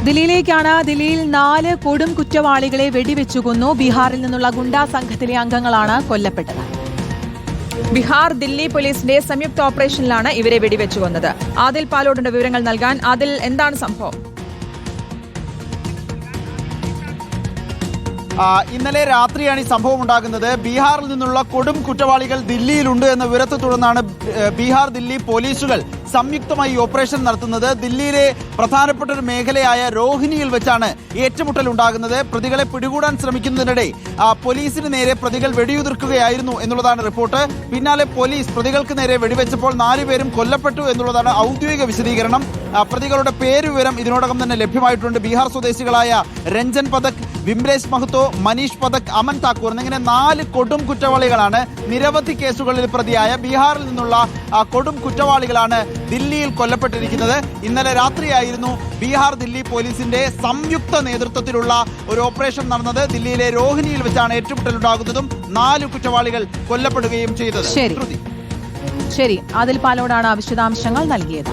ദില്ലിയിലേക്കാണ്. ദില്ലിയിൽ 4 കൊടും കുറ്റവാളികളെ വെടിവെച്ചു കൊന്നു. ബീഹാറിൽ നിന്നുള്ള ഗുണ്ടാ സംഘത്തിലെ അംഗങ്ങളാണ് കൊല്ലപ്പെട്ടത്. ബീഹാർ ദില്ലി പോലീസിന്റെ സംയുക്ത ഓപ്പറേഷനിലാണ് ഇവരെ വെടിവെച്ചു കൊന്നത്. ആദിൽ പാലോടിന്റെ വിവരങ്ങൾ നൽകാൻ. ആദിൽ, എന്താണ് സംഭവം? ഇന്നലെ രാത്രിയാണ് ഈ സംഭവം ഉണ്ടാകുന്നത്. ബീഹാറിൽ നിന്നുള്ള കൊടും കുറ്റവാളികൾ ദില്ലിയിലുണ്ട് എന്ന വിവരത്തെ തുടർന്നാണ് ബീഹാർ ദില്ലി പോലീസുകൾ സംയുക്തമായി ഓപ്പറേഷൻ നടത്തുന്നത്. ദില്ലിയിലെ പ്രധാനപ്പെട്ട ഒരു മേഖലയായ രോഹിണിയിൽ വെച്ചാണ് ഏറ്റുമുട്ടൽ ഉണ്ടാകുന്നത്. പ്രതികളെ പിടികൂടാൻ ശ്രമിക്കുന്നതിനിടെ പോലീസിന് നേരെ പ്രതികൾ വെടിയുതിർക്കുകയായിരുന്നു എന്നുള്ളതാണ് റിപ്പോർട്ട്. പിന്നാലെ പോലീസ് പ്രതികൾക്ക് നേരെ വെടിവെച്ചപ്പോൾ 4 പേരും കൊല്ലപ്പെട്ടു എന്നുള്ളതാണ് ഔദ്യോഗിക വിശദീകരണം. പ്രതികളുടെ പേരുവിവരം ഇതിനോടകം തന്നെ ലഭ്യമായിട്ടുണ്ട്. ബീഹാർ സ്വദേശികളായ രഞ്ജൻ പഥക്, വിംരേഷ് മഹ്തോ, മനീഷ് പഥക്, അമൻ താക്കൂർ എന്നിങ്ങനെ 4 കൊടും കുറ്റവാളികളാണ്. നിരവധി കേസുകളിൽ പ്രതിയായ ബീഹാറിൽ നിന്നുള്ള കൊടും കുറ്റവാളികളാണ് ദില്ലിയിൽ കൊല്ലപ്പെട്ടിരിക്കുന്നത്. ഇന്നലെ രാത്രിയായിരുന്നു ബീഹാർ ദില്ലി പോലീസിന്റെ സംയുക്ത നേതൃത്വത്തിലുള്ള ഒരു ഓപ്പറേഷൻ നടന്നത്. ദില്ലിയിലെ രോഹിണിയിൽ വെച്ചാണ് ഏറ്റുമുട്ടലുണ്ടാകുന്നതും 4 കുറ്റവാളികൾ കൊല്ലപ്പെടുകയും ചെയ്തത്. ശരി, ആദിൽ പാലോടാണ് വിശദാംശങ്ങൾ നൽകിയത്.